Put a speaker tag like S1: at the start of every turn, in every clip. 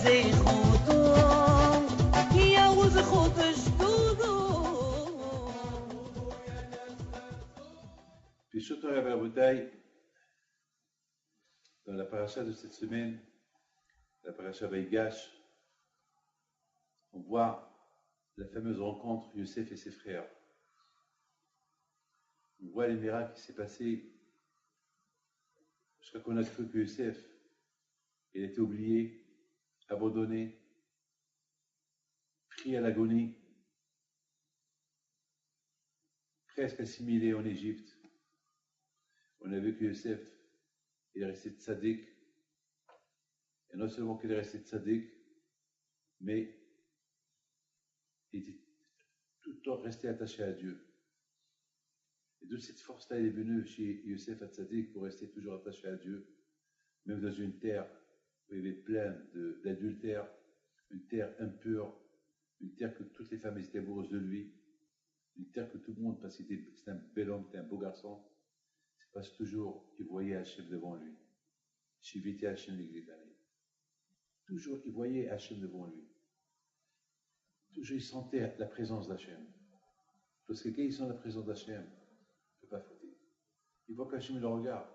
S1: Puis surtout à la bouteille, dans la paracha de cette semaine, la paracha Vaïgash, on voit la fameuse rencontre Yosef et ses frères. On voit les miracles qui s'est passé jusqu'à qu'on a cru que Yosef, il était oublié, abandonné, pris à l'agonie, presque assimilé en Égypte. On a vu que Yosef, il est resté tzaddik, et non seulement qu'il est resté tzaddik, mais il était tout le temps resté attaché à Dieu. Et de cette force-là, il est venu chez Yosef à tzaddik pour rester toujours attaché à Dieu, même dans une terre où il y avait plein d'adultère, une terre impure, une terre que toutes les femmes étaient amoureuses de lui, une terre que tout le monde, parce que c'était un bel homme, c'était un beau garçon, c'est parce que toujours il voyait Hachem devant lui. Shiviti Hachem l'Iglitani. Toujours il voyait Hachem devant lui. Toujours il sentait la présence d'Hachem. Parce que quand il sent la présence d'Hachem, il ne peut pas fauter. Il voit qu'Hachem le regarde.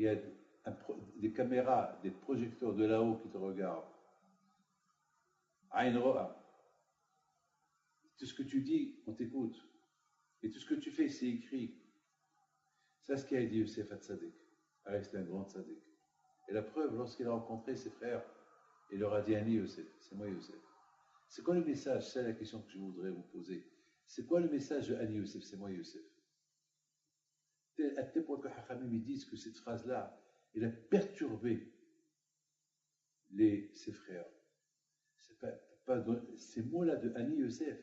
S1: Il y a des caméras, des projecteurs de là-haut qui te regardent. Aïn Ro'a. Tout ce que tu dis, on t'écoute. Et tout ce que tu fais, c'est écrit. C'est ce qu'a dit Yosef à Tzaddik. Il resté un grand Tzaddik. Et la preuve, lorsqu'il a rencontré ses frères, il leur a dit Ani Yosef, c'est moi Yosef. C'est quoi le message? C'est la question que je voudrais vous poser. C'est quoi le message de Ani Yosef, c'est moi Yosef? À tel point que Hachamim disent que cette phrase-là, elle a perturbé ses frères. Ces mots-là de Ani Yosef,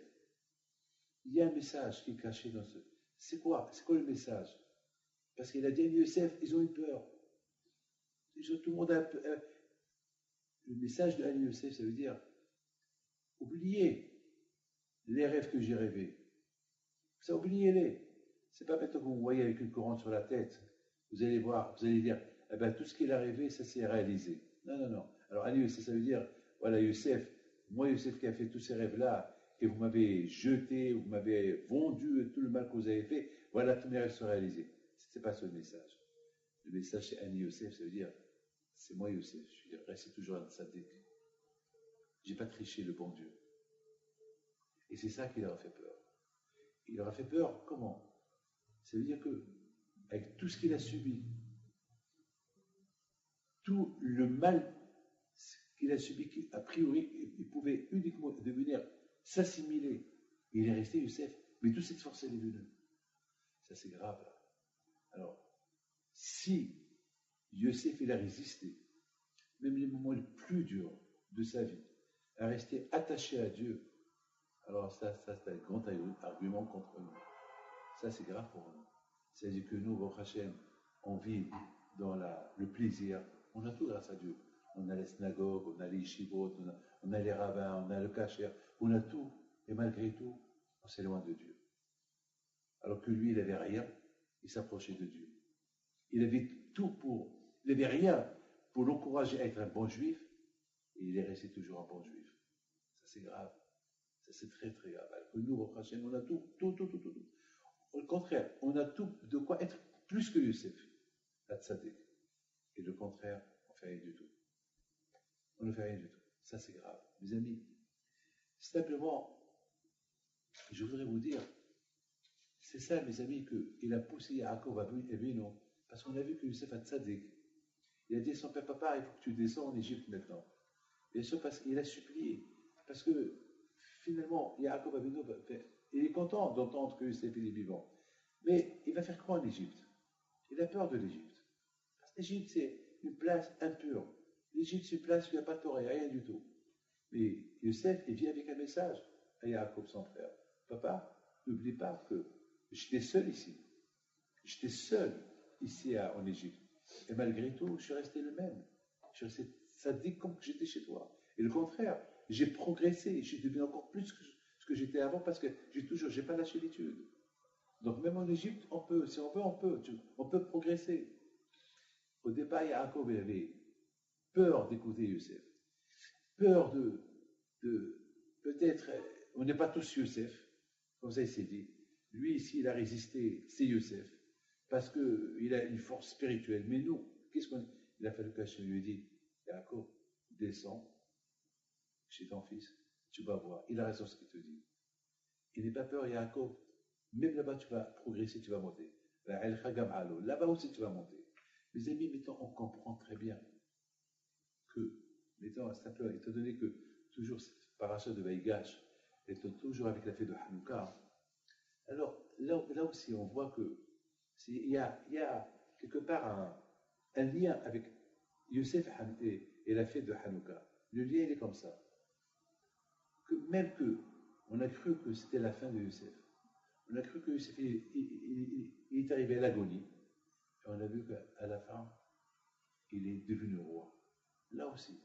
S1: il y a un message qui est caché dans ce. C'est quoi le message? Parce qu'il a dit Ani Yosef, ils ont eu peur. Tout le monde a peur. Le message de Ani Yosef, ça veut dire oubliez les rêves que j'ai rêvés. Ça, oubliez-les. C'est pas maintenant que vous voyez avec une couronne sur la tête, vous allez voir, vous allez dire, eh ben, tout ce qu'il a rêvé, ça s'est réalisé. Non, non, non. Alors, Ani Yosef, ça veut dire, voilà, Yosef, moi, Yosef qui a fait tous ces rêves-là, et vous m'avez jeté, vous m'avez vendu tout le mal que vous avez fait, voilà, tous mes rêves sont réalisés. Ce n'est pas ce le message. Le message, c'est Ani Yosef, ça veut dire, c'est moi, Yosef. Je veux dire, restez toujours un tzaddik. Je n'ai pas triché le bon Dieu. Et c'est ça qui leur a fait peur. Il leur a fait peur, comment? Ça veut dire que, avec tout ce qu'il a subi, tout le mal qu'il a subi, a priori, il pouvait uniquement devenir s'assimiler. Il est resté Yosef, mais toute cette force, elle est venue. Ça, c'est grave. Alors, si Yosef, il a résisté, même les moments les plus durs de sa vie, à rester attaché à Dieu, alors ça c'est un grand argument contre nous. Ça, c'est grave pour nous. C'est-à-dire que nous, Baruch Hashem, on vit dans le plaisir. On a tout grâce à Dieu. On a les synagogues, on a les yeshivot, on a les rabbins, on a le kasher, on a tout. Et malgré tout, on s'éloigne de Dieu. Alors que lui, il n'avait rien, il s'approchait de Dieu. Il avait il n'avait rien pour l'encourager à être un bon juif, et il est resté toujours un bon juif. Ça, c'est grave. Ça, c'est très, très grave. Alors que nous, Baruch Hashem, on a tout. Au contraire, on a tout de quoi être plus que Yosef, la tzaddik. Et le contraire, on ne fait rien du tout. On ne fait rien du tout. Ça, c'est grave. Mes amis, simplement, je voudrais vous dire, c'est ça, mes amis, qu'il a poussé Yaakov à Avinu, parce qu'on a vu que Yosef a tzaddik. Il a dit à son père, papa, il faut que tu descends en Égypte maintenant. Bien sûr, parce qu'il a supplié. Parce que, finalement, Yaakov Avinu, il est content d'entendre que Yosef est vivant. Mais il va faire quoi en Égypte? Il a peur de l'Égypte. Parce que l'Égypte, c'est une place impure. L'Égypte, c'est une place où il n'y a pas de Torah, rien du tout. Mais Yosef, il vient avec un message à Yaakov, son frère. Papa, n'oublie pas que j'étais seul ici. J'étais seul ici en Égypte. Et malgré tout, je suis resté le même. Je suis resté sadique comme que j'étais chez toi. Et le contraire, j'ai progressé. Je suis devenu encore plus que ce que j'étais avant parce que j'ai pas lâché l'étude. Donc même en Égypte, on peut, si on veut, on peut progresser. Au départ, Yaakov, il avait peur d'écouter Youssef, peur de peut-être, on n'est pas tous Youssef, comme ça il s'est dit. Lui, ici, il a résisté, c'est Youssef, parce qu'il a une force spirituelle. Mais nous, qu'est-ce qu'on. Il a fallu cacher, il lui a dit, Yaakov, descends chez ton fils, tu vas voir. Il a raison ce qu'il te dit. Il n'est pas peur, Yaakov. Même là-bas, tu vas progresser, tu vas monter. Là-bas aussi, tu vas monter. Mes amis, maintenant, on comprend très bien que, maintenant, simplement, étant donné que toujours cette paracha de Vaïgash est toujours avec la fête de Hanouka, alors là aussi, on voit que il y a quelque part un lien avec Youssef et la fête de Hanouka. Le lien, il est comme ça. Même que on a cru que c'était la fin de Youssef. On a cru que Youssef il est arrivé à l'agonie. Et on a vu qu'à la fin, il est devenu roi. Là aussi,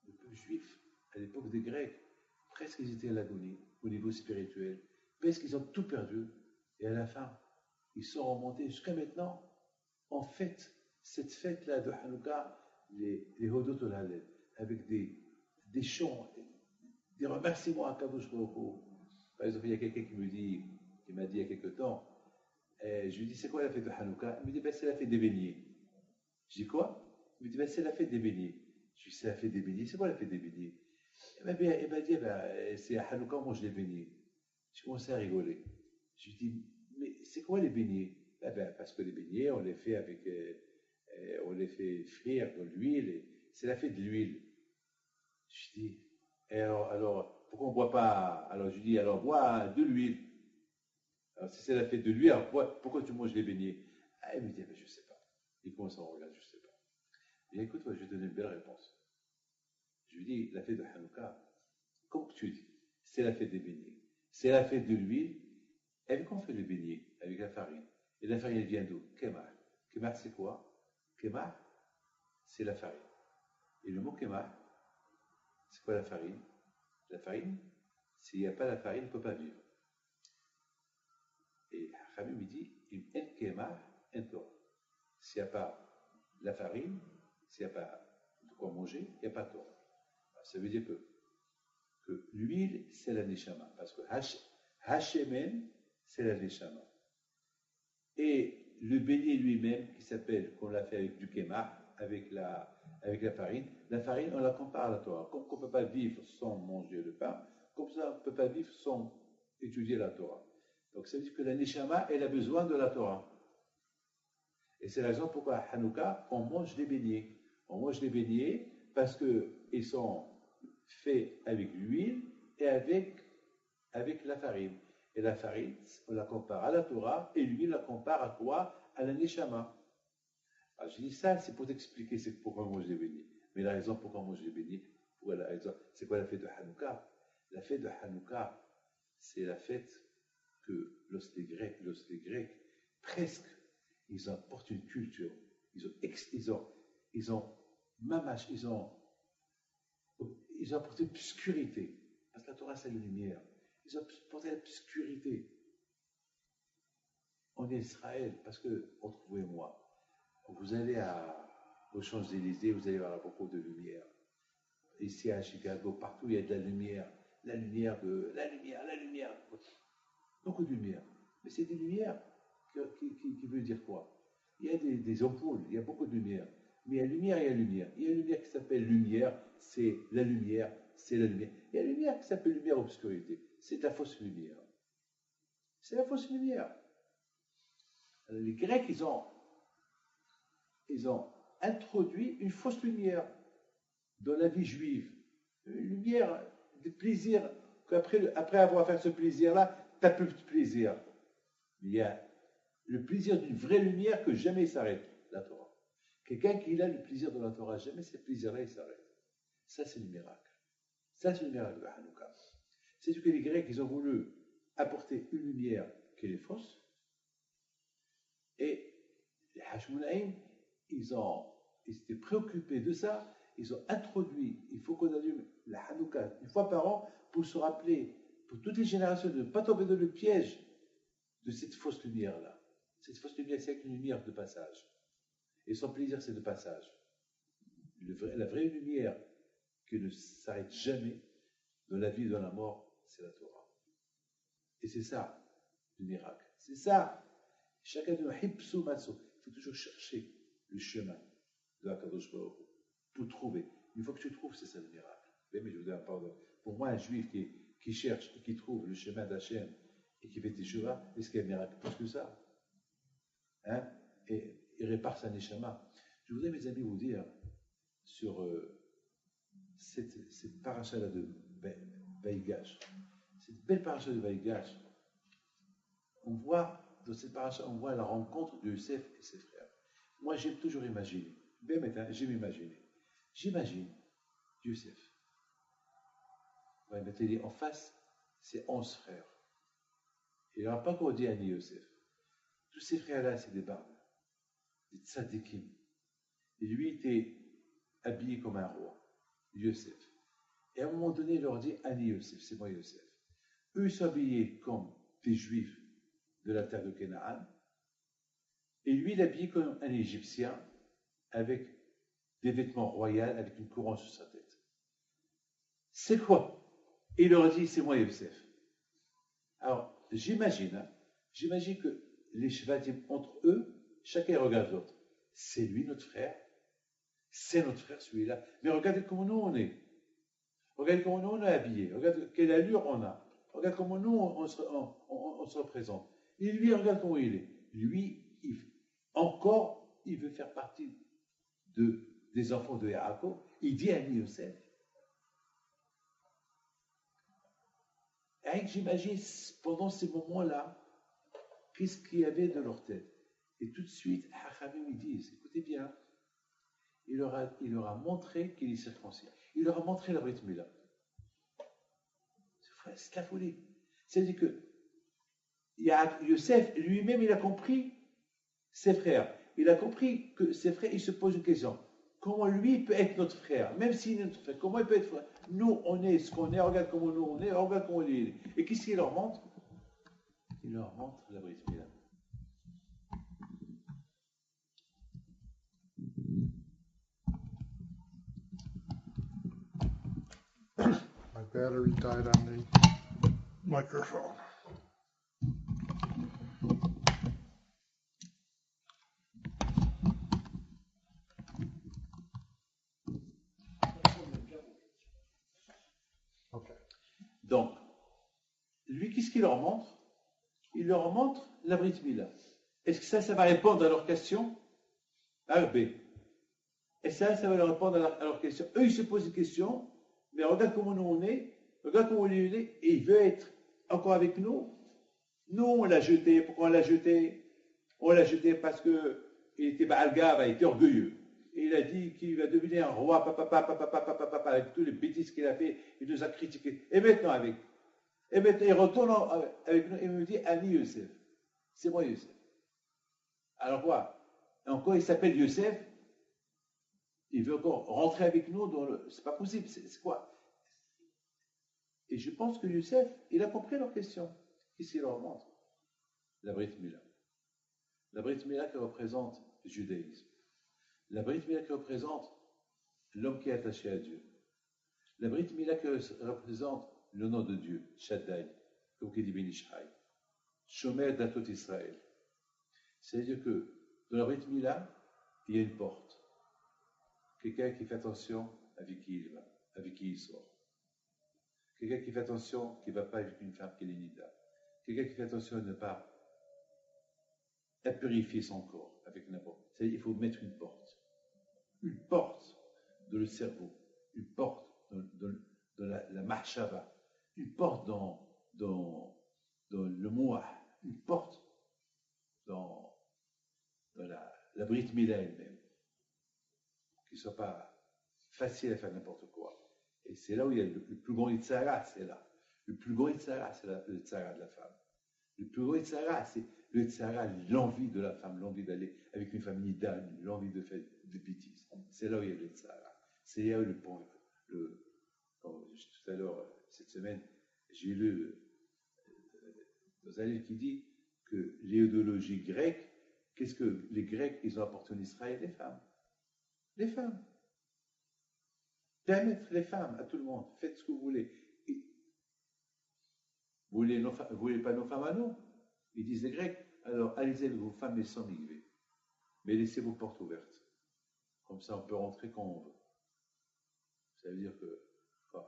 S1: le peuple juif, à l'époque des Grecs, presque ils étaient à l'agonie au niveau spirituel. Presque ils ont tout perdu. Et à la fin, ils sont remontés jusqu'à maintenant. En fait, cette fête-là de Hanouka, les Hodot ol Hallel, avec des chants, des remerciements à Kadosh Baruch Hu. Par exemple, il y a quelqu'un qui m'a dit il y a quelque temps, je lui dis, c'est quoi la fête de Hanouka? Il me dit, ben, c'est la fête des beignets. Je dis quoi? Il me dit, ben, c'est la fête des beignets. Je lui dis, c'est la fête des beignets, c'est quoi la fête des beignets? Il m'a dit, ben, c'est à Hanouka, on mange les beignets. Je commençais à rigoler. Je lui dis, mais c'est quoi les beignets? Ben, parce que les beignets, on les fait on les fait frire dans l'huile, c'est la fête de l'huile. Je dis, et alors, pourquoi on ne boit pas? Alors je lui dis, alors bois de l'huile. Alors si c'est la fête de l'huile, alors pourquoi tu manges les beignets? Ah, il me dit, je ne sais pas. Il commence à me regarder, je ne sais pas. Et écoute, moi, je vais te donner une belle réponse. Je lui dis, la fête de Hanouka, comme tu dis, c'est la fête des beignets. C'est la fête de l'huile. Avec quoi on fait les beignets? Avec la farine. Et la farine, elle vient d'où? Kemar. Kemar, c'est quoi? Kemar, c'est la farine. Et le mot Kemar, c'est quoi la farine? La farine, s'il n'y a pas la farine, on ne peut pas vivre. Et Khamim me dit, en Kemar, en Torah. S'il n'y a pas la farine, s'il n'y a pas de quoi manger, il n'y a pas de Torah. Ça veut dire que l'huile, c'est la Neshama. Parce que Hashemen, c'est la Neshama. Et le beignet lui-même, qui s'appelle, qu'on l'a fait avec du Kemar, avec la farine, on la compare à la Torah. Comme on ne peut pas vivre sans manger le pain, comme ça, on ne peut pas vivre sans étudier la Torah. Donc ça veut dire que la Neshama, elle a besoin de la Torah. Et c'est la raison pourquoi à Hanouka, on mange des beignets. On mange des beignets parce qu'ils sont faits avec l'huile et avec la farine. Et la farine, on la compare à la Torah, et l'huile, on la compare à quoi? À la Neshama. Alors je dis ça, c'est pour t'expliquer c'est pourquoi on mange des beignets. Mais la raison pourquoi on mange des beignets, c'est quoi la fête de Hanouka? La fête de Hanouka, c'est la fête que lorsque les Grecs, presque, ils apportent une culture. Ils ont apporté l'obscurité. Parce que la Torah, c'est la lumière. Ils ont apporté l'obscurité en Israël. Parce que, entre vous et moi, vous allez aux Champs-Élysées, vous allez voir beaucoup de lumière. Ici à Chicago, partout, il y a de la lumière. La lumière. Beaucoup de lumière. Mais c'est des lumières qui veut dire quoi? Il y a des ampoules, il y a beaucoup de lumière. Mais il y a lumière, il y a lumière. Il y a une lumière qui s'appelle lumière, c'est la lumière, c'est la lumière. Il y a une lumière qui s'appelle lumière obscurité. C'est la fausse lumière. C'est la fausse lumière. Alors, les Grecs, ils ont introduit une fausse lumière dans la vie juive. Une lumière de plaisir, qu'après avoir fait ce plaisir-là, tu n'as plus de plaisir. Il y a le plaisir d'une vraie lumière que jamais il s'arrête, la Torah. Quelqu'un qui a le plaisir de la Torah, jamais ce plaisir-là, il s'arrête. Ça, c'est le miracle. Ça, c'est le miracle de Hanouka. C'est ce que les Grecs, ils ont voulu apporter une lumière qui est fausse. Et les Hashmonaïm, ils étaient préoccupés de ça. Ils ont introduit, il faut qu'on allume la Hanouka une fois par an pour se rappeler, pour toutes les générations, de ne pas tomber dans le piège de cette fausse lumière-là. Cette fausse lumière, c'est une lumière de passage. Et son plaisir, c'est de passage. La vraie lumière qui ne s'arrête jamais dans la vie et dans la mort, c'est la Torah. Et c'est ça, le miracle. C'est ça. Chacun de nous, il faut toujours chercher le chemin de Akadosh Baruch Hu pour trouver. Une fois que tu trouves, c'est ça le miracle. Mais je vous donne pardon. Pour moi, un juif qui cherche et qui trouve le chemin d'Hachem et qui fait Teshuvah, est-ce qu'il y a un miracle plus que ça? Hein? Et il répare sa neshama. Je voudrais, mes amis, vous dire sur cette paracha-là de Vaïgash, cette belle paracha de Vaïgash. On voit, dans cette paracha, on voit la rencontre de Yosef et ses frères. Moi, j'ai toujours imaginé, j'aime imaginer. J'imagine Yosef. Ouais, mettez-les en face, c'est 11 frères. Il n'y aura pas qu'on dit Ani Yosef. Tous ces frères-là, c'est des barbes, des tzadikim. Et lui était habillé comme un roi, Yosef. Et à un moment donné, il leur dit Ani Yosef, c'est moi Yosef. Eux, ils sont habillés comme des juifs de la terre de Canaan. Et lui, il est habillé comme un Égyptien avec des vêtements royaux, avec une couronne sur sa tête. C'est quoi? Et il leur dit c'est moi Yosef. Alors, j'imagine que les Shvatim, entre eux, chacun regarde l'autre. C'est lui notre frère, c'est notre frère celui-là. Mais regardez comment nous on est. Regardez comment nous on est habillés. Regardez quelle allure on a. Regardez comment nous on se représente. Et lui, regarde comment il est. Lui, il veut faire partie des enfants de Yaakov. Il dit à Yosef. Et j'imagine pendant ces moments-là, qu'est-ce qu'il y avait dans leur tête. Et tout de suite, Hachamim, ils disent, écoutez bien, il leur a montré qu'il est circoncis. Il leur a montré la Brit Mila. C'est la folie. C'est-à-dire que Yosef, lui-même, il a compris ses frères. Il a compris que ses frères, ils se posent une question. Comment lui peut être notre frère, même s'il est notre frère? Comment il peut être frère? Nous, on est ce qu'on est, regarde comment nous on est, regarde comment il est. Et qu'est-ce qu'il leur montre? Il leur montre la Brit Mila.
S2: My battery died on the microphone. Okay.
S1: Donc, lui, qu'est-ce qu'il leur montre? Il leur montre la Brit Mila. Est-ce que ça va répondre à leur question? A, B. Et ça va leur répondre à leur question. Eux, ils se posent des questions, mais regarde comment nous on est, regarde comment lui il est, et il veut être encore avec nous. Nous, on l'a jeté. Pourquoi on l'a jeté? On l'a jeté parce qu'il était Baalgav, il était orgueilleux. Et il a dit qu'il va devenir un roi, avec tous les bêtises qu'il a fait, il nous a critiqués. Et maintenant, il retourne avec nous et me dit Ani Yosef. C'est moi Yosef. Alors quoi? Encore, il s'appelle Yosef. Il veut encore rentrer avec nous dans le... C'est pas possible, c'est quoi? Et je pense que Youssef, il a compris leur question. Qu'est-ce qu'il leur montre? La Brit Mila. La Brit Mila qui représente le judaïsme. La Brit Mila qui représente l'homme qui est attaché à Dieu. La Brit Mila qui représente le nom de Dieu, Shaddai, comme dit Ben Ishai. Shomer Datot Israël. C'est-à-dire que dans la Brit Mila, il y a une porte. Quelqu'un qui fait attention avec qui il va, avec qui il sort. Quelqu'un qui fait attention qui ne va pas avec une femme qui est nida. Quelqu'un qui fait attention à ne pas purifier son corps avec n'importe. C'est-à-dire qu'il faut mettre une porte. Une porte dans le cerveau. Une porte dans la mahshava. Une porte dans le moua. Une porte dans la Brit Mila elle-même. Qui ne soit pas facile à faire n'importe quoi. Et c'est là où il y a le plus grand Yitzhara, c'est là. Le plus grand Yitzhara, c'est le Yitzhara de la femme. Le plus grand Yitzhara, c'est le Yitzhara, l'envie de la femme, l'envie d'aller avec une famille d'âne, l'envie de faire des bêtises. C'est là où il y a le Yitzhara. C'est là où tout à l'heure, cette semaine, j'ai lu dans un livre qui dit que l'idéologie grecque, qu'est-ce que les Grecs, ils ont apporté en Israël? Les femmes. Les femmes. permettre les femmes, à tout le monde, faites ce que vous voulez. Et vous voulez pas nos femmes à nous? Ils disent les Grecs, alors allez-y avec vos femmes, mais sans migver. Mais laissez vos portes ouvertes. Comme ça, on peut rentrer quand on veut. Ça veut dire que, enfin,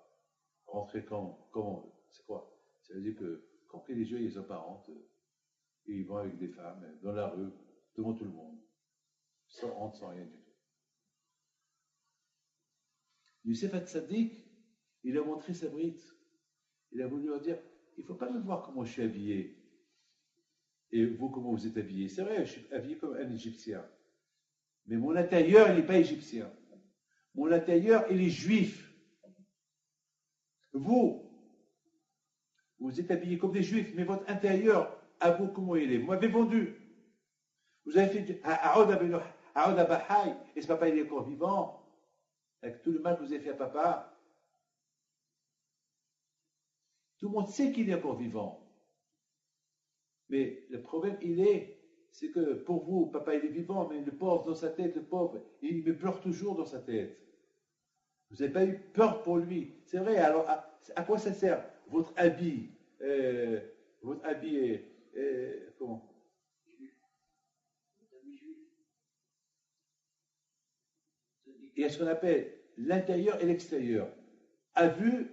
S1: rentrer comme on veut. C'est quoi? Ça veut dire que quand les yeux, ils apparentent, et ils vont avec des femmes, dans la rue, devant tout le monde, sans honte, sans rien du tout. Youssef Hatzadik, il a montré sa brite. Il a voulu leur dire, il ne faut pas me voir comment je suis habillé. Et vous, comment vous êtes habillé. C'est vrai, je suis habillé comme un Égyptien. Mais mon intérieur, il n'est pas égyptien. Mon intérieur, il est juif. Vous êtes habillé comme des juifs, mais votre intérieur, à vous, comment il est? Vous m'avez vendu. Vous avez fait du Aoud Abahaï, et ce papa, il est encore vivant, avec tout le mal que vous avez fait à papa. Tout le monde sait qu'il est encore vivant. Mais le problème, c'est que pour vous, papa, il est vivant, mais le pauvre dans sa tête, le pauvre, il me pleure toujours dans sa tête. Vous n'avez pas eu peur pour lui. C'est vrai, alors à quoi ça sert votre habit est comment? Il y a ce qu'on appelle l'intérieur et l'extérieur. À vue,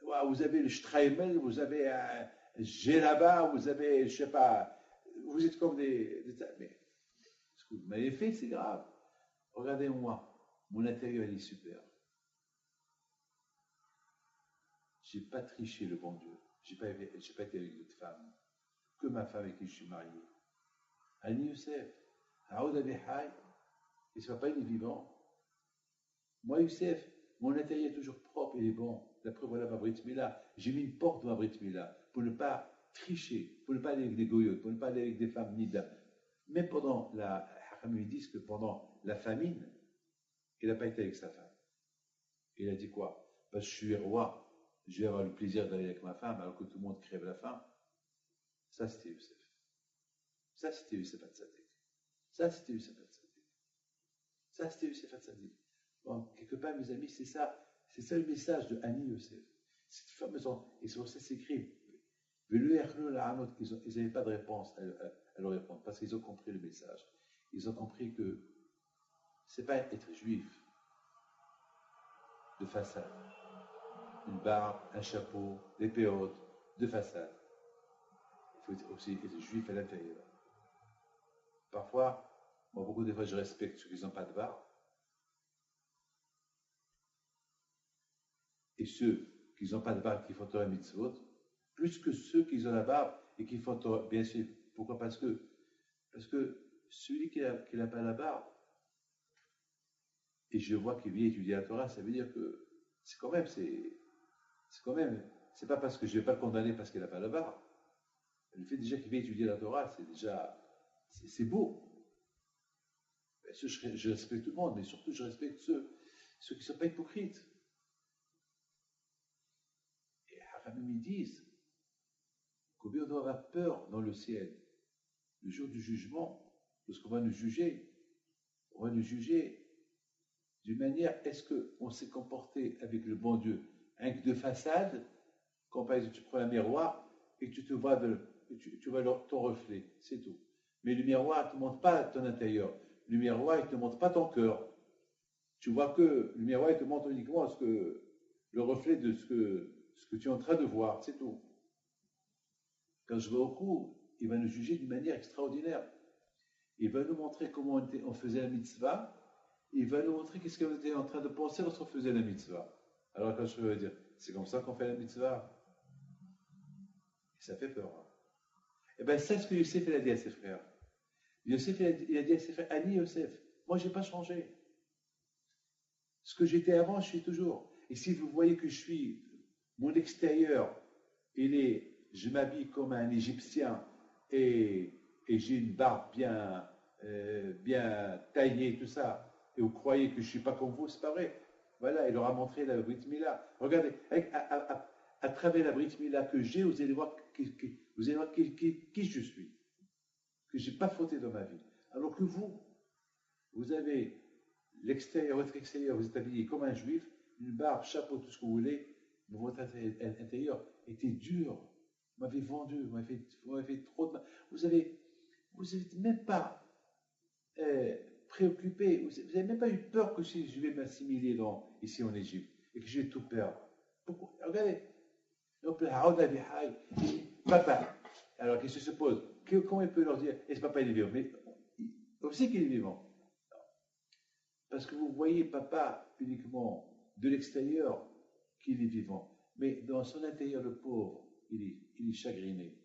S1: vous avez le Streimel, vous avez un Gélaba, vous avez, je ne sais pas, vous êtes comme des. Mais ce que vous m'avez fait, c'est grave. Regardez-moi, mon intérieur, il est super. Je n'ai pas triché le bon Dieu. Je n'ai pas été avec d'autres femmes. Que ma femme avec qui je suis marié. Ani Youssef, Aoud Abihai, et ce papa, il est vivant. Moi, Youssef, mon intérieur est toujours propre, il est bon. D'après, voilà ma Brit Mila. J'ai mis une porte dans ma Brit Mila pour ne pas tricher, pour ne pas aller avec des goyotes, pour ne pas aller avec des femmes nida. Même pendant la. Ils disent que pendant la famine, il n'a pas été avec sa femme. Il a dit quoi? Parce que je suis roi, je vais avoir le plaisir d'aller avec ma femme alors que tout le monde crève la faim. Ça, c'était Youssef. Ça, c'était Youssef Hatzadik. Ça, c'était Youssef Hatzadik. Ça, c'était Youssef Hatzadik. Bon, quelque part, mes amis, c'est ça le message de Ani Youssef. Cette fameuse, et c'est pour ça qu'ils s'écrivent. Ils n'avaient pas de réponse à leur répondre, parce qu'ils ont compris le message. Ils ont compris que c'est pas être juif de façade. Une barbe, un chapeau, des péotes, de façade. Il faut aussi être juif à l'intérieur. Parfois, moi, beaucoup de fois, je respecte ceux qui n'ont pas de barbe. Et ceux qui n'ont pas de barbe qui font Torah mitzvot, plus que ceux qui ont la barbe et qui font Torah, bien sûr. Pourquoi? Parce que celui qui n'a pas la barbe, et je vois qu'il vient étudier la Torah, ça veut dire que c'est pas parce que je ne vais pas le condamner parce qu'il n'a pas la barbe. Le fait déjà qu'il vient étudier la Torah, c'est beau. Je respecte tout le monde, mais surtout je respecte ceux qui ne sont pas hypocrites. Ils disent combien on doit avoir peur dans le ciel le jour du jugement, lorsqu'on va nous juger. On va nous juger d'une manière, est-ce qu'on s'est comporté avec le bon Dieu avec de façade, quand par exemple tu prends un miroir et que tu te vois tu vois ton reflet, c'est tout. Mais le miroir ne te montre pas ton intérieur, le miroir il ne te montre pas ton cœur. Tu vois que le miroir il te montre uniquement le reflet de ce que tu es en train de voir, c'est tout. Quand je vais au cours, il va nous juger d'une manière extraordinaire. Il va nous montrer comment on faisait la mitzvah, il va nous montrer qu'est-ce qu'on était en train de penser lorsqu'on faisait la mitzvah. Alors quand je vais dire, c'est comme ça qu'on fait la mitzvah. Et ça fait peur. Hein. Et bien c'est ce que Youssef a dit à ses frères. Youssef il a dit à ses frères, Ani Youssef, moi je n'ai pas changé. Ce que j'étais avant, je suis toujours. Et si vous voyez que mon extérieur, je m'habille comme un Égyptien et j'ai une barbe bien taillée, tout ça, et vous croyez que je ne suis pas comme vous, c'est pas vrai. Voilà, il leur a montré la Brit Mila. Regardez, à travers la Brit Mila que j'ai, vous allez voir qui je suis, que je n'ai pas fauté dans ma vie. Alors que vous avez votre extérieur, vous êtes habillé comme un juif, une barbe, chapeau, tout ce que vous voulez, mais votre intérieur était dur. Vous m'avez vendu, vous m'avez fait trop de mal. Vous n'êtes même pas préoccupé, vous n'avez même pas eu peur que si je vais m'assimiler ici en Égypte et que je vais tout perdre. Pourquoi? Regardez. Donc, papa. Alors, qu'est-ce qui se pose? Comment il peut leur dire, est-ce que papa il est vivant? Mais on sait qu'il est vivant. Parce que vous voyez papa uniquement de l'extérieur qu'il est vivant. Mais dans son intérieur, le pauvre, il est chagriné.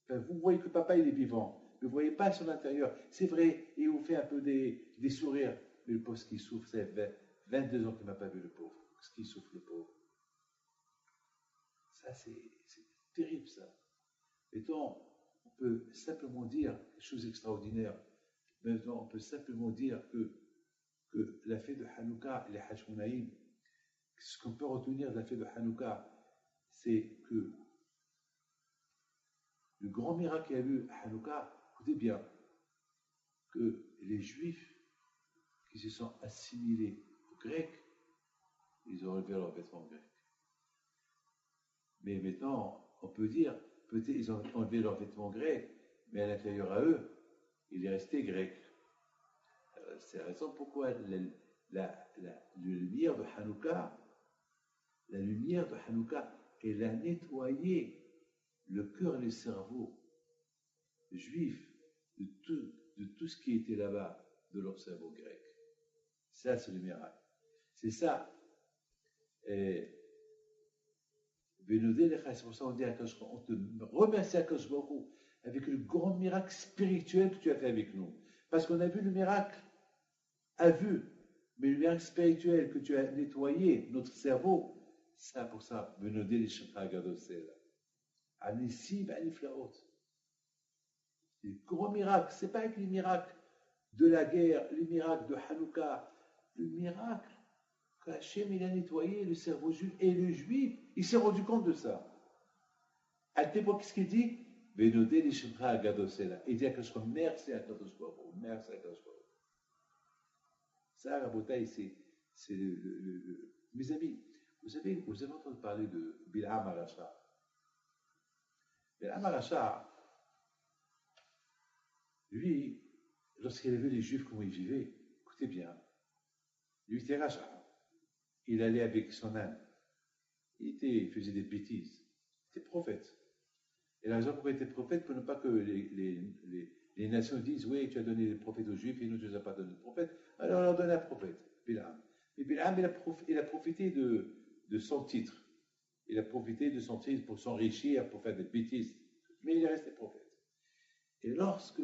S1: Enfin, vous voyez que papa il est vivant. Mais vous ne voyez pas son intérieur. C'est vrai, il vous fait un peu des sourires. Mais le pauvre, ce qu'il souffre, c'est 22 ans qu'il ne m'a pas vu, le pauvre. Ce qu'il souffre, le pauvre. Ça, c'est terrible, ça. Et donc, on peut simplement dire quelque chose d'extraordinaire. Maintenant, on peut simplement dire que la fête de Hanouka et les Hashmonaïm, ce qu'on peut retenir de la fête de Hanouka, c'est que le grand miracle qu'il y a eu à Hanouka, écoutez bien, que les Juifs qui se sont assimilés aux Grecs, ils ont relevé leurs vêtements grecs. Mais maintenant, on peut dire, peut-être ils ont enlevé leurs vêtements grecs, mais à l'intérieur à eux, il est resté grec. C'est la raison pourquoi la lumière de Hanouka, elle a nettoyé le cœur et le cerveau juif de tout ce qui était là-bas, de leur cerveau grec. Ça, c'est le miracle. C'est ça. C'est pour ça qu'on dit on te remercie à Akash Baruch avec le grand miracle spirituel que tu as fait avec nous. Parce qu'on a vu le miracle à vue, mais le miracle spirituel que tu as nettoyé notre cerveau, ça pour ça, Benodé les Shemcha Gadosel. Anissim, Aniflaot. Les grands miracles, ce n'est pas avec les miracles de la guerre, les miracles de Hanouka, le miracle qu'Hachem il a nettoyé le cerveau juif et le juif, il s'est rendu compte de ça. À l'époque, qu'est-ce qu'il dit? Benodé les Shemcha Gadosel. Il dit à Kadosh Baruch Hu, merci à Kadosh Baruch Hu, merci à Kadosh Baruch Hu. Ça, Rabotai, c'est mes amis, vous avez entendu parler de Bil'am Aracha. Bil'am Aracha, lui, lorsqu'il a vu les Juifs comment ils vivaient, écoutez bien, lui était Racha. Il allait avec son âne. Il faisait des bêtises. Il était prophète. Et la raison pourquoi il était prophète, pour ne pas que les nations disent, oui, tu as donné des prophètes aux Juifs et nous, tu ne nous as pas donné de prophète. Alors on leur donne un prophète, Bil'am. Mais Bil'am, il a profité de son titre. Il a profité de son titre pour s'enrichir, pour faire des bêtises. Mais il est resté prophète. Et lorsque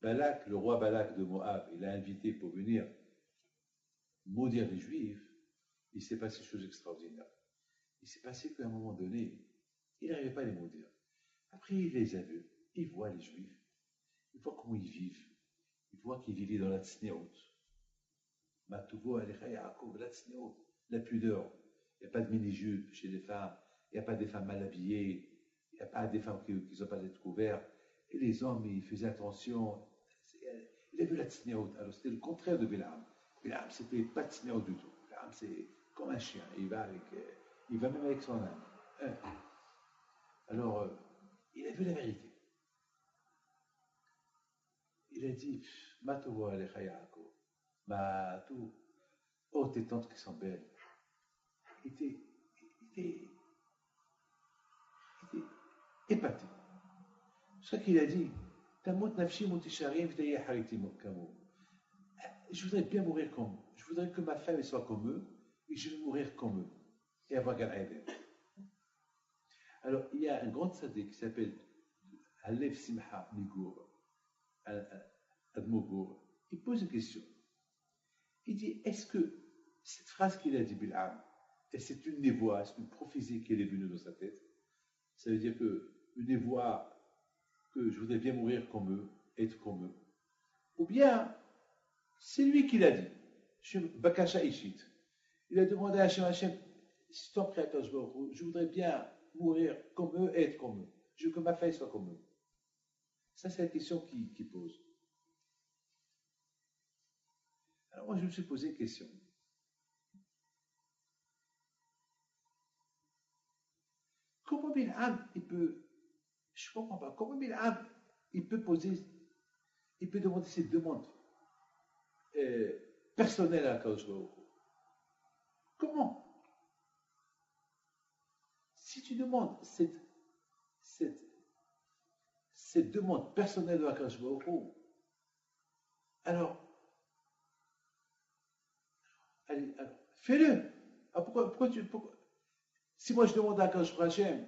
S1: Balak, le roi Balak de Moab, il l'a invité pour venir maudire les Juifs, il s'est passé des choses extraordinaires. Il s'est passé qu'à un moment donné, il n'arrivait pas à les maudire. Après, il les a vus, il voit les Juifs, il voit comment ils vivent, il voit qu'ils vivaient dans la tsnéout. Matouvo Alecha Yaakov, la tsnéout, la pudeur. Il n'y a pas de mini-jupe chez les femmes, il n'y a pas des femmes mal habillées, il n'y a pas des femmes qui n'ont pas d'être couvertes. Et les hommes, ils faisaient attention. Il a vu la tsnéout. Alors, c'était le contraire de Bil'am. Bil'am, c'était pas de tsnéout du tout. Bil'am, c'est comme un chien. Il va même avec son âme. Alors, il a vu la vérité. Il a dit, Matouvo Alecha Yaakov. Matou. Oh, tes tantes qui sont belles. Il était épaté. C'est ça qu'il a dit. Je voudrais bien mourir comme eux. Je voudrais que ma femme soit comme eux et je veux mourir comme eux et avoir Gan Eden. Alors, il y a un grand tzaddik qui s'appelle Halev Simcha Nigour, Admogour. Il pose une question. Il dit, est-ce que cette phrase qu'il a dit, Bil'am, c'est une névoie, c'est une prophétie qui est venue dans sa tête? Ça veut dire que une névoie que je voudrais bien mourir comme eux, être comme eux. Ou bien, c'est lui qui l'a dit. Bakasha Ishit. Il a demandé à Hachem, si ton créateur, je voudrais bien mourir comme eux, être comme eux. Je veux que ma fille soit comme eux. Ça, c'est la question qu'il pose. Alors moi, je me suis posé une question. comment Bil'am, je ne comprends pas, comment Bil'am, il peut demander cette demande personnelle à Akadosh Baruch Hu. Comment? Si tu demandes cette demande personnelle à Akadosh Baruch Hu, alors, allez, alors fais-le. Ah, pourquoi si moi je demande à Akadosh Baruch Hu,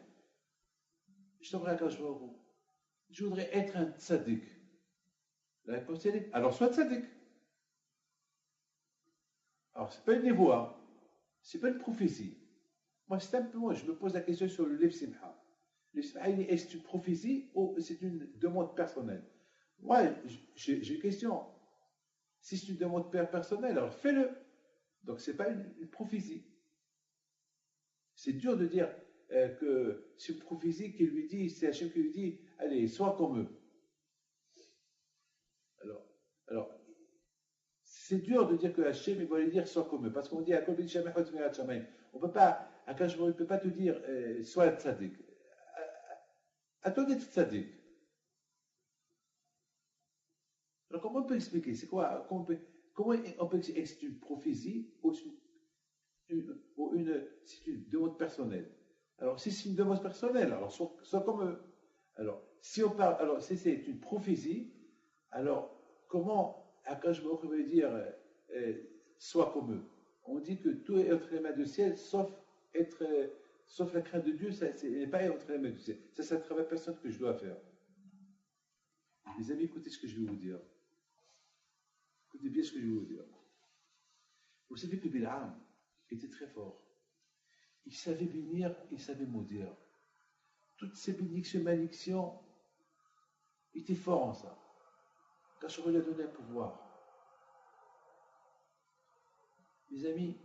S1: je demanderai à Akadosh Baruch Hu, je voudrais être un tzaddik. La réponse est, alors sois tzaddik. Alors, ce n'est pas une névoie, ce n'est pas une prophétie. Moi, simplement, je me pose la question sur le Lev Simcha. Le Lev Simcha, est-ce une prophétie ou c'est une demande personnelle? Moi, j'ai une question. Si c'est une demande personnelle, alors fais-le. Donc, ce n'est pas une prophétie. C'est dur de dire que c'est une prophétie qui lui dit, c'est Hachem qui lui dit, allez, sois comme eux. Alors, c'est dur de dire que Hachem, il va lui dire, sois comme eux. Parce qu'on dit, on ne peut pas, Akash ne peut pas te dire, sois un tzaddik. À toi d'être tzaddik. Alors, comment on peut expliquer? C'est quoi? Comment on peut expliquer? Est-ce une prophétie ou c'est une demande personnelle? Alors, si c'est une demande personnelle, alors sois comme eux. Alors, si c'est une prophétie, alors comment Akash Baruch veut dire sois comme eux? On dit que tout est entre les mains du ciel, sauf la crainte de Dieu, ça n'est pas entre les mains du ciel. Ça, c'est un travail personnel que je dois faire. Les amis, écoutez ce que je vais vous dire. Écoutez bien ce que je vais vous dire. Vous savez que Bil'am était très fort. Il savait bénir, il savait maudire. Toutes ces bénédictions et malédictions, il était fort en ça. Quand lui a donné un pouvoir. Mes amis,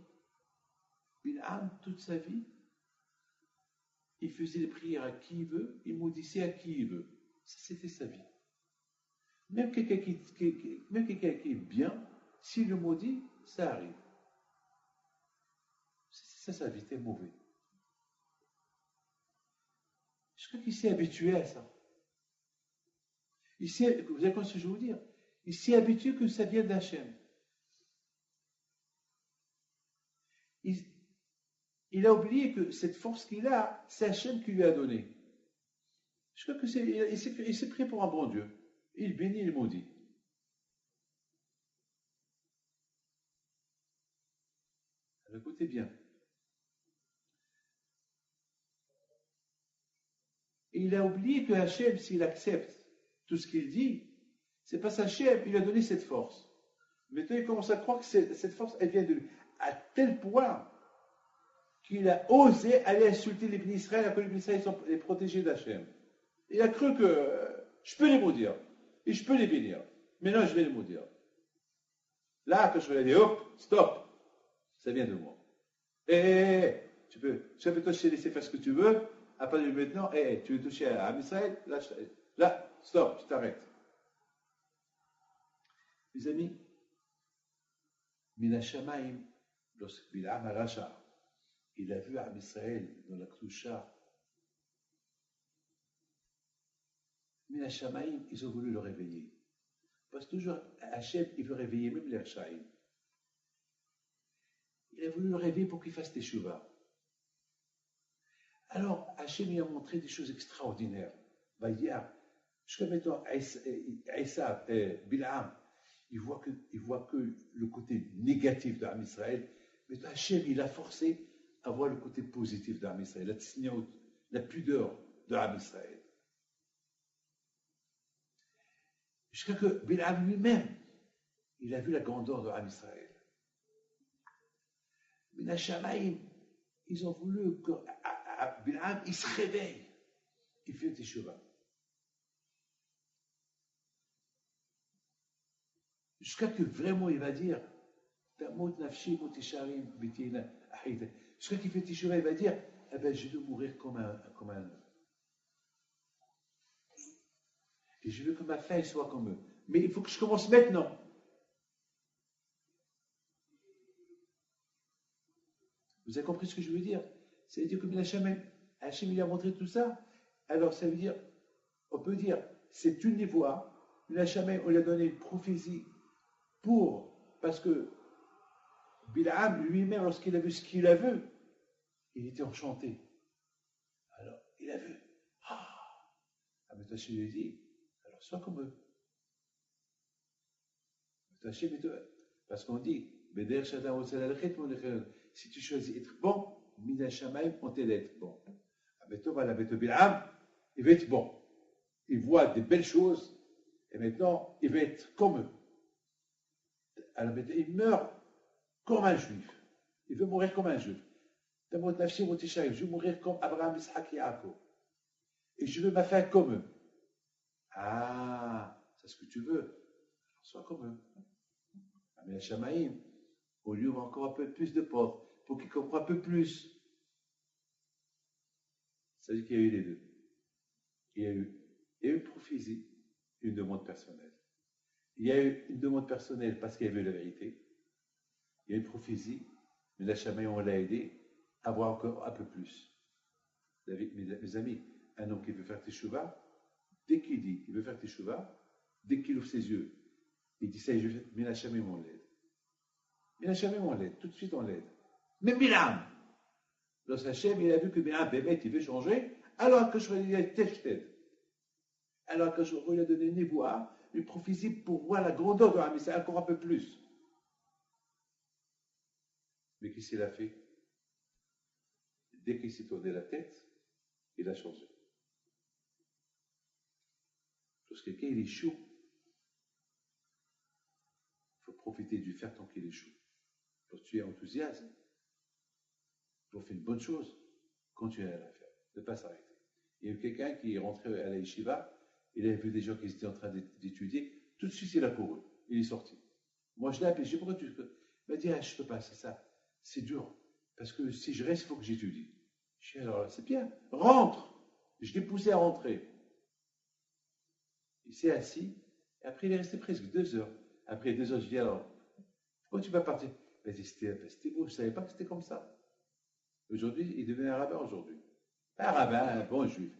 S1: Bil'am, toute sa vie, il faisait les prières à qui il veut, il maudissait à qui il veut. Ça, c'était sa vie. Même quelqu'un qui est bien, s'il le maudit, ça arrive. C'est ça sa vie, t'es mauvais. Je crois qu'il s'est habitué à ça. Vous avez compris ce que je veux vous dire? Il s'est habitué que ça vienne d'Hachem. Il a oublié que cette force qu'il a, c'est Hachem qui lui a donné. Je crois qu'il s'est pris pour un bon Dieu. Il bénit, il maudit. Alors, écoutez bien. Et il a oublié que Hachem, s'il accepte tout ce qu'il dit, c'est pas Hachem, il a donné cette force. Maintenant, il commence à croire que cette force, elle vient de lui. À tel point qu'il a osé aller insulter les bénis Israël, alors que les bénis Israël sont les protégés d'Hachem. Il a cru que je peux les maudire, et je peux les bénir. Maintenant, je vais les maudire. Là, quand je vais aller, hop, stop, ça vient de moi. Tu peux te laisser faire ce que tu veux, à partir de maintenant, tu veux toucher à Israël, là, stop, tu t'arrêtes. Les amis, Mina Shamaim, lorsque Bil'am Aracha, il a vu Am Israël dans la Kdusha, Mina Shamaim, ils ont voulu le réveiller. Parce que toujours, Hachem, il veut réveiller même les Rachaïm. Il a voulu le réveiller pour qu'il fasse teshuva. Alors, Hachem lui a montré des choses extraordinaires. Vaïdia, jusqu'à maintenant, Issa, Bil'am, il voit que le côté négatif d'Am Israël, mais Hachem, il a forcé à voir le côté positif d'Am Israël, la tzniut, la pudeur d'Am Israël. Jusqu'à que Bil'am lui-même, il a vu la grandeur d'Am Israël. Mais les Shamaïm, ils ont voulu que Bil'am, il se réveille, il fait teshuva. Jusqu'à que vraiment il va dire jusqu'à qu'il fait teshuva, il va dire je veux mourir comme un homme. Et je veux que ma fin soit comme eux. Mais il faut que je commence maintenant. Vous avez compris ce que je veux dire? C'est-à-dire que Hachem, Hachem, il a montré tout ça. Alors, ça veut dire, on peut dire, c'est une des voies. Là, jamais, on lui a donné une prophétie parce que Bilham lui-même, lorsqu'il a vu ce qu'il a vu, il était enchanté. Alors, il a vu. Mais Hachem lui a dit, alors sois comme eux. Parce qu'on dit, si tu choisis être bon, Mina Shamaim, on t'aide à être bon. Bilham, il va être bon. Il voit des belles choses, et maintenant, il va être comme eux. Alors maintenant, il meurt comme un juif. Il veut mourir comme un juif. Je veux mourir comme Abraham, Isaac et Yaakov. Et je veux ma fin comme eux. Ah, c'est ce que tu veux. Sois comme eux. Mais la Shamaïm, on lui ouvre encore un peu plus de portes pour qu'il comprenne un peu plus. Ça veut dire qu'il y a eu les deux. Il y a eu une prophétie, une demande personnelle. Il y a eu une demande personnelle parce qu'il y avait la vérité. Il y a une prophétie, mais la Shamaïm, on l'a aidé à voir encore un peu plus. Mes amis, un homme qui veut faire teshuva, dès qu'il dit qu'il veut faire teshuva, dès qu'il ouvre ses yeux, il dit ça, je fais, mais la Shamaïm, on l'aide. Mais la Shamaïm, on l'aide, tout de suite on l'aide. Mais Bilam, lorsque Hachem, il a vu que Bilam, bébé, il veut changer, alors que je lui ai dit, alors que je lui ai donné une névoie, une prophétie pour voir la grandeur de la mais c'est encore un peu plus. Mais qu'est-ce qu'il a fait? Dès qu'il s'est tourné la tête, il a changé. Lorsque quelqu'un il est chaud, il faut profiter du fer tant qu'il est chaud. Lorsque tu es enthousiaste, pour faire une bonne chose, continuer à la faire, ne pas s'arrêter. Il y a eu quelqu'un qui est rentré à la yeshiva, il avait vu des gens qui étaient en train d'étudier, tout de suite il a couru, il est sorti. Moi je l'ai appelé, je dis pourquoi tu... Il m'a dit, je ne peux pas, c'est ça, c'est dur, parce que si je reste, il faut que j'étudie. Je dis, alors c'est bien, rentre. Je l'ai poussé à rentrer. Il s'est assis, et après il est resté presque 2 heures. Après 2 heures, je dis, alors, pourquoi tu vas partir? Il m'a dit, c'était beau, je ne savais pas que c'était comme ça. Aujourd'hui, il devient un rabbin aujourd'hui. Un rabbin, un bon juif.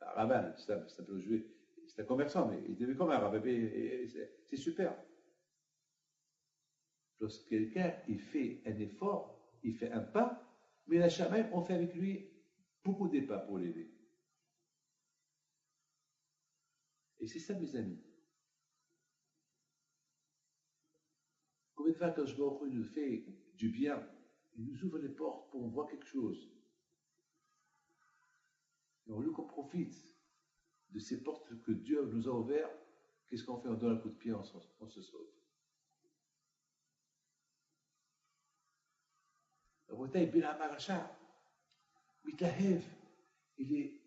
S1: Un rabbin, c'est un peu juif. C'est un commerçant, mais il devient comme un rabbin. C'est super. Lorsque quelqu'un il fait un effort, il fait un pas, mais la Shamaïm, on fait avec lui beaucoup de pas pour l'aider. Et c'est ça, mes amis. Combien de fois, quand je vois nous fait du bien, il nous ouvre les portes pour voir quelque chose. Et au lieu qu'on profite de ces portes que Dieu nous a ouvertes, qu'est-ce qu'on fait? On donne un coup de pied, on se sauve. Rabotai Bilam Aracha, Mitahev, il est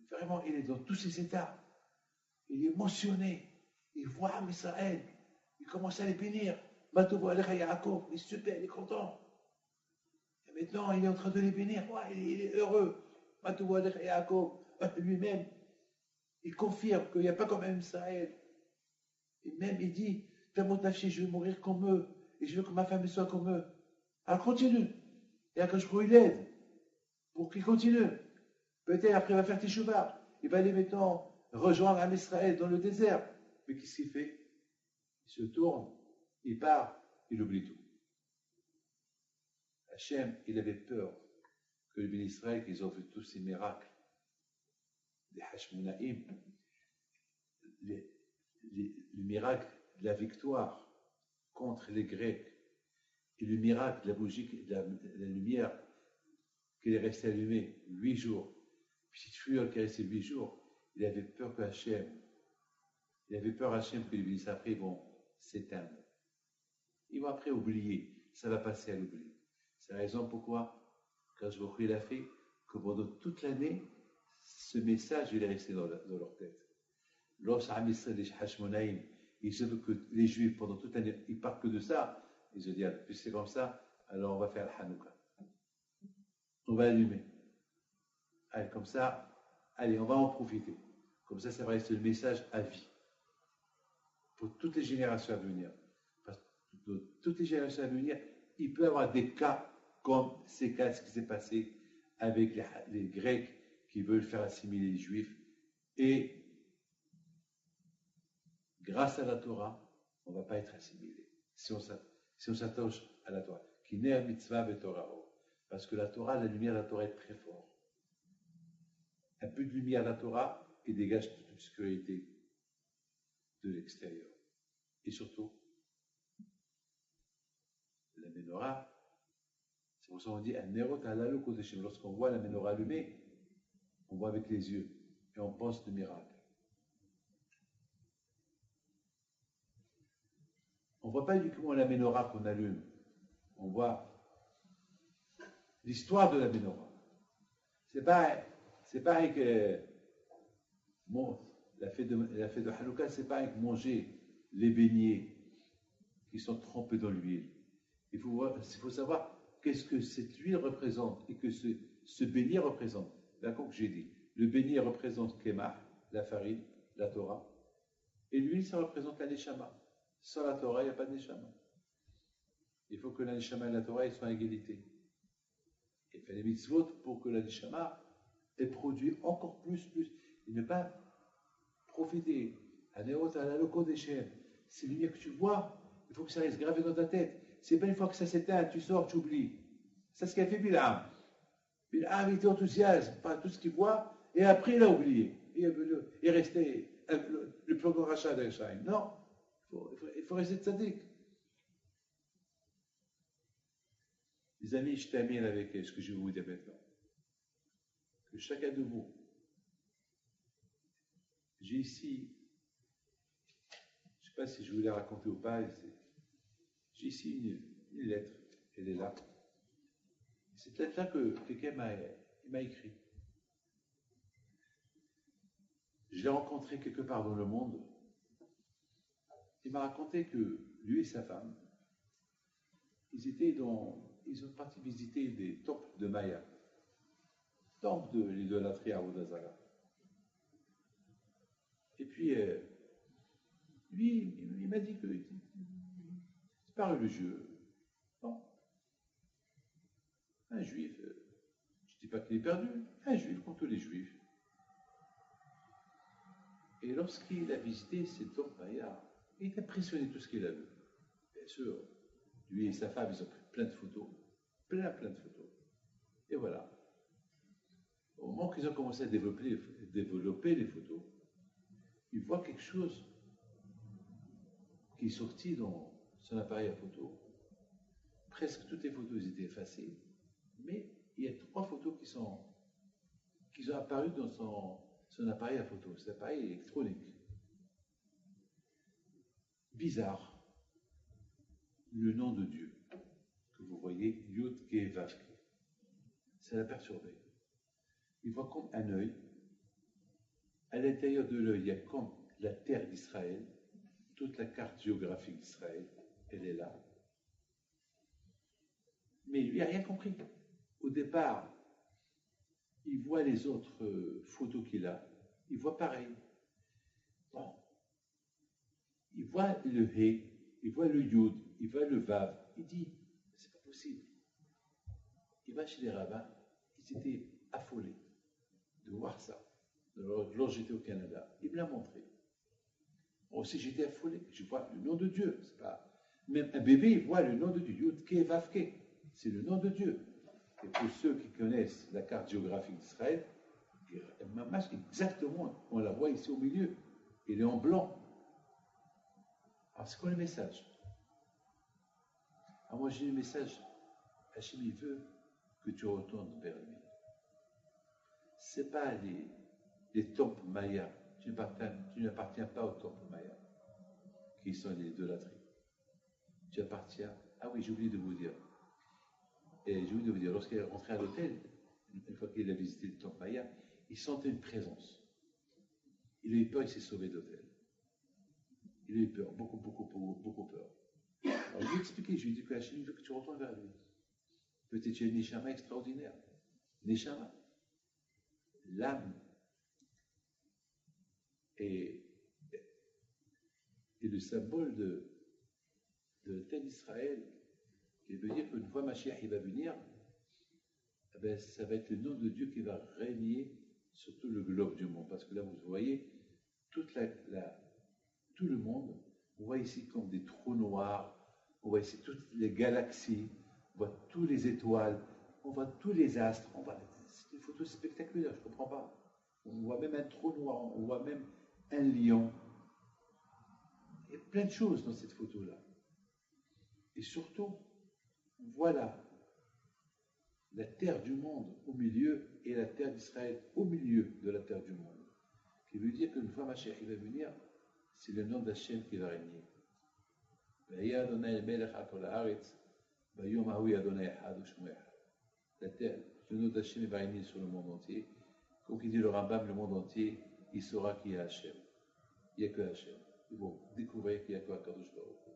S1: vraiment, il est dans tous ses états. Il est émotionné. Il voit Israël. Il commence à les bénir. Matovo Alecha Yaakov, il est super, il est content. Et maintenant, il est en train de les bénir. Ouais, il est heureux. Matovo Alecha Yaakov, lui-même, il confirme qu'il n'y a pas comme même Israël. Et même, il dit, je veux mourir comme eux. Et je veux que ma femme soit comme eux. Alors continue. Et à je il l'aide pour qu'il continue. Peut-être après il va faire Teshuvah. Il va aller maintenant rejoindre un Israël dans le désert. Mais qu'est-ce qu'il fait? Il se tourne, il part, il oublie tout. Hachem, il avait peur que les bénis Israël, qu'ils ont vu tous ces miracles, les Hashmonaïm, le miracle de la victoire contre les Grecs, et le miracle de la bougie, de la lumière qui est restée allumée 8 jours, petite fluide qui est restée 8 jours, il avait peur que Hachem, que les bénis après vont s'éteindre. Ils vont après oublier, ça va passer à l'oubli. C'est la raison pourquoi, quand je vous il a fait, que pendant toute l'année, ce message il est resté dans leur tête. Lorsque il se veut que les Juifs, pendant toute l'année, ils parlent que de ça, ils se disent, puis c'est comme ça, alors on va faire le Hanouka. On va allumer. Allez, comme ça, allez, on va en profiter. Comme ça va rester le message à vie. Pour toutes les générations à venir. Parce que toutes les générations à venir, il peut y avoir des cas comme ces cas, ce qui s'est passé avec les Grecs qui veulent faire assimiler les Juifs. Et grâce à la Torah, on ne va pas être assimilé. Si on s'attache à la Torah. Qui n'est mitzvah et Torah. Parce que la Torah, la lumière de la Torah est très forte. Un peu de lumière de la Torah et dégage toute l'obscurité de l'extérieur. Et surtout, la menorah, c'est pour ça qu'on dit un nerot halalo kodeshim. Lorsqu'on voit la menorah allumée, on voit avec les yeux et on pense de miracle. On ne voit pas uniquement la menorah qu'on allume, on voit l'histoire de la menorah. C'est pareil que la fête de Hanouka, c'est pareil que manger les beignets qui sont trempés dans l'huile. Il faut savoir qu'est-ce que cette huile représente et que ce beignet représente. D'accord que j'ai dit. Le beignet représente Kemah, la farine, la Torah, et l'huile, ça représente la Neshama. Sans la Torah, il n'y a pas de Neshama. Il faut que la Neshama et la Torah soient à égalité. Il fait les mitzvot pour que la Neshama ait produit encore plus, et ne pas profiter. C'est lumière que tu vois, il faut que ça reste gravé dans ta tête. C'est pas une fois que ça s'éteint, tu sors, tu oublies. C'est ce qu'a fait Bil'am. Bil'am était enthousiaste par tout ce qu'il voit, et après il a oublié. Il est resté le plus grand rachat d'Aïchaïm. Non, il faut rester tzaddik. Les amis, je termine avec ce que je vais vous dire maintenant. Que chacun de vous, j'ai ici, je ne sais pas si je vous l'ai raconté ou pas, j'ai ici une lettre, elle est là. Cette lettre-là que quelqu'un m'a écrit. Je l'ai rencontré quelque part dans le monde. Il m'a raconté que lui et sa femme, ils ont parti visiter des temples de Maya, temples de l'idolâtrie à Vodazara. Et puis, lui, il m'a dit que c'est pas religieux. Non. Un juif, je ne dis pas qu'il est perdu, un juif comme tous les juifs. Et lorsqu'il a visité ces temples Maya, il est impressionné de tout ce qu'il a vu. Bien sûr, lui et sa femme, ils ont pris plein de photos. Plein de photos. Et voilà. Au moment qu'ils ont commencé à développer les photos, ils voient quelque chose qui est sorti dans son appareil à photo. Presque toutes les photos étaient effacées, mais il y a 3 photos qui ont apparu dans son appareil à photo. Cet appareil électronique. Bizarre. Le nom de Dieu que vous voyez, Yud Ke Vav Ke. Ça l'a perturbé. Il voit comme un œil. À l'intérieur de l'œil, il y a comme la terre d'Israël, toute la carte géographique d'Israël, elle est là. Mais lui n'a rien compris. Au départ, il voit les autres photos qu'il a, il voit pareil. Bon. Il voit le He, il voit le Yud, il voit le Vav. Il dit, c'est pas possible. Il va chez les rabbins, ils étaient affolés de voir ça. Lorsque j'étais au Canada, il me l'a montré. Moi aussi, j'étais affolé. Je vois le nom de Dieu. C'est pas... Même un bébé, il voit le nom de Dieu. Yud Ke Vav Ke. C'est le nom de Dieu. Et pour ceux qui connaissent la carte géographique d'Israël, exactement, on la voit ici au milieu. Il est en blanc. Alors, c'est quoi le message? Alors, moi, j'ai le message. Hachem, il veut que tu retournes vers lui. Ce n'est pas les temples mayas. Tu n'appartiens pas aux temples mayas, qui sont des idolâtries. Tu appartiens. Ah oui, j'ai oublié de vous dire. Lorsqu'il est rentré à l'hôtel, une fois qu'il a visité le temple maya, il sentait une présence. Il a eu peur, il s'est sauvé d'hôtel. Il a eu peur, beaucoup peur. Alors, je lui ai expliqué, je lui ai dit que Hachem veut que tu retournes vers lui. Peut-être tu as une Neshama extraordinaire. Neshama. L'âme. Et le symbole de la terre d'Israël, qui veut dire qu'une fois Mashiach il va venir, eh ben, ça va être le nom de Dieu qui va régner sur tout le globe du monde. Parce que là, vous voyez, tout le monde, on voit ici comme des trous noirs, on voit ici toutes les galaxies, on voit toutes les étoiles, on voit tous les astres. C'est une photo spectaculaire, je ne comprends pas. On voit même un trou noir, on voit même un lion. Il y a plein de choses dans cette photo-là. Et surtout, voilà la terre du monde au milieu et la terre d'Israël au milieu de la terre du monde. Qui veut dire qu'une fois Mashiach va venir, c'est le nom d'Hachem qui va régner. La terre, le nom d'Hachem va régner sur le monde entier. Comme il dit le Rambam, le monde entier, il saura qu'il y a Hachem. Il n'y a que Hachem. Ils vont découvrir qu'il n'y a que Akadosh Baruch Hu.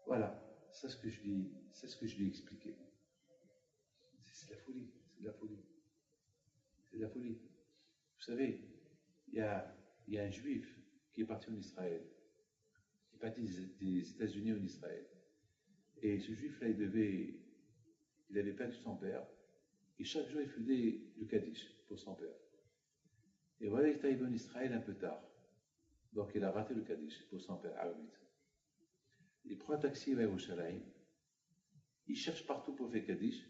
S1: Voilà, c'est ce que je lui ai expliqué. C'est de la folie, c'est de la folie. C'est de la folie. Vous savez, il y a un juif qui est parti en Israël. Il est parti des États-Unis en Israël. Et ce juif-là, il avait perdu son père. Et chaque jour, il faisait le Kaddish pour son père. Et voilà, il est arrivé en Israël un peu tard. Donc, il a raté le Kaddish pour son père, Arvit. Il prend un taxi, il va à Yerushalayim. Il cherche partout pour faire Kaddish.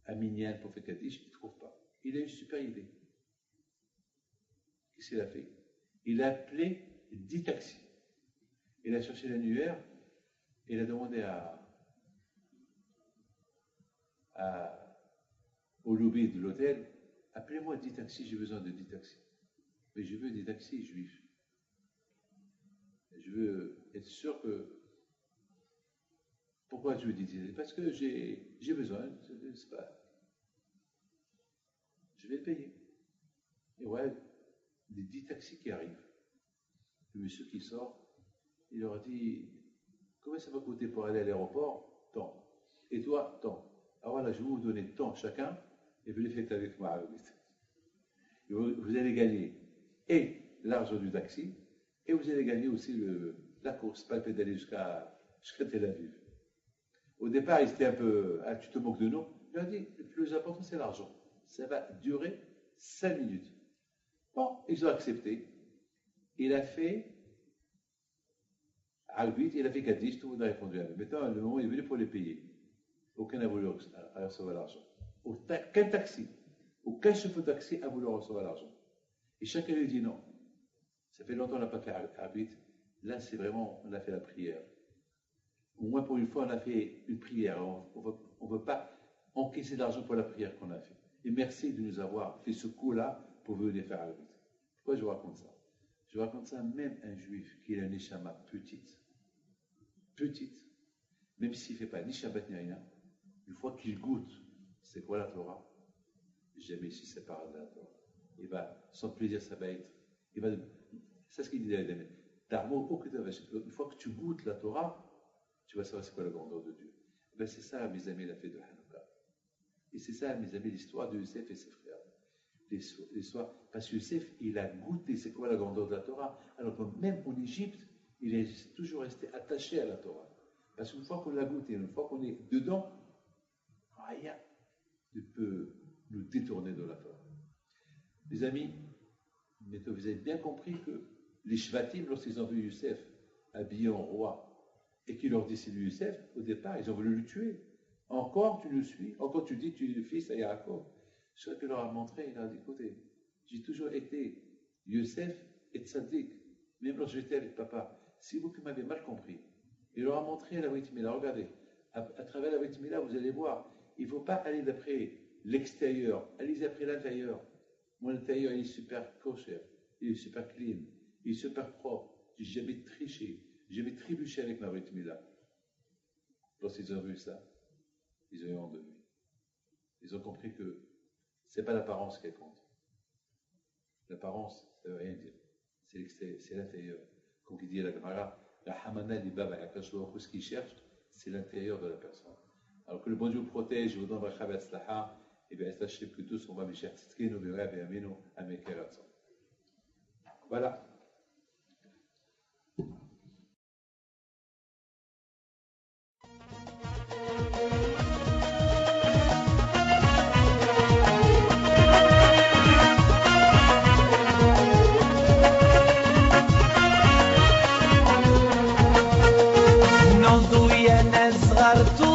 S1: À Minyan pour faire Kaddish, il ne trouve pas. Il a une super idée. Qu'est-ce qu'il a fait? Il a appelé 10 taxis. Il a cherché l'annuaire et il a demandé au lobby de l'hôtel, appelez-moi 10 taxis, j'ai besoin de 10 taxis. Mais je veux des taxis juifs. Je veux être sûr que... Pourquoi je veux des taxis? Parce que j'ai besoin, c'est pas... Je vais le payer. Et ouais, les 10 taxis qui arrivent. Le monsieur qui sort, il leur dit, combien ça va coûter pour aller à l'aéroport? Tant. Et toi, tant. Alors voilà, je vais vous donner tant chacun, et vous les faites avec moi. Vous allez gagner et l'argent du taxi, et vous allez gagner aussi la course, pas le fait d'aller jusqu'à Tel Aviv. Au départ, il était un peu, ah, tu te moques de nous. Il leur dit, le plus important, c'est l'argent. Ça va durer 5 minutes. Bon, ils ont accepté. Il a fait Arvit, il a fait Kaddish, tout le monde a répondu à lui. Maintenant, le moment est venu pour les payer. Aucun n'a voulu recevoir l'argent. Aucun taxi, aucun chauffeur de taxi a voulu recevoir l'argent. Et chacun lui dit non. Ça fait longtemps qu'on n'a pas fait Arvit. Là, c'est vraiment, on a fait la prière. Au moins pour une fois, on a fait une prière. On ne veut pas encaisser l'argent pour la prière qu'on a fait. Et merci de nous avoir fait ce coup-là pour venir faire Arvit. Pourquoi je vous raconte ça? Je vous raconte ça, même un juif qui a une neshama petite, même s'il ne fait pas ni Shabbat ni rien, une fois qu'il goûte, c'est quoi la Torah? Jamais il se sépare de la Torah. Il va, son plaisir, ça va être, c'est ce qu'il dit David. Une fois que tu goûtes la Torah, tu vas savoir c'est quoi la grandeur de Dieu. Ben c'est ça, mes amis, la fête de Hanouka. Et c'est ça, mes amis, l'histoire de Youssef et ses frères. L'histoire, parce que Youssef, il a goûté c'est quoi la grandeur de la Torah, alors que même en Égypte, il est toujours resté attaché à la Torah. Parce qu'une fois qu'on l'a goûté, une fois qu'on est dedans, rien ne peut nous détourner de la Torah. Les amis, mais vous avez bien compris que les Shvatim, lorsqu'ils ont vu Youssef habillé en roi, et qu'il leur dit c'est lui Youssef, au départ, ils ont voulu le tuer. Encore tu le suis, encore tu dis tu es le fils à Yaakov. Ce que leur a montré, il a dit écoutez, j'ai toujours été Youssef et Tzadik, même lorsque j'étais avec papa. C'est vous qui m'avez mal compris. Il leur a montré la Brit Mila. Regardez, à travers la Brit Mila, vous allez voir, il ne faut pas aller d'après l'extérieur, allez d'après l'intérieur. Mon intérieur, il est super kosher, il est super clean, il est super propre. J'ai jamais triché, j'ai jamais trébuché avec ma Brit Mila. Lorsqu'ils ont vu ça, ils ont eu honte de lui. Ils ont compris que ce n'est pas l'apparence qui compte. L'apparence, ça ne veut rien dire. C'est l'intérieur. Comme il dit à la Gemara, la hamana li baba ce qu'il cherche, c'est l'intérieur de la personne. Alors que le bon Dieu protège, vous donne bracha v'atzlaha, et bien sachez que tous on va b'cher tzidkenu b'ra b'yamenu ameker ratzon. Voilà.
S3: partout.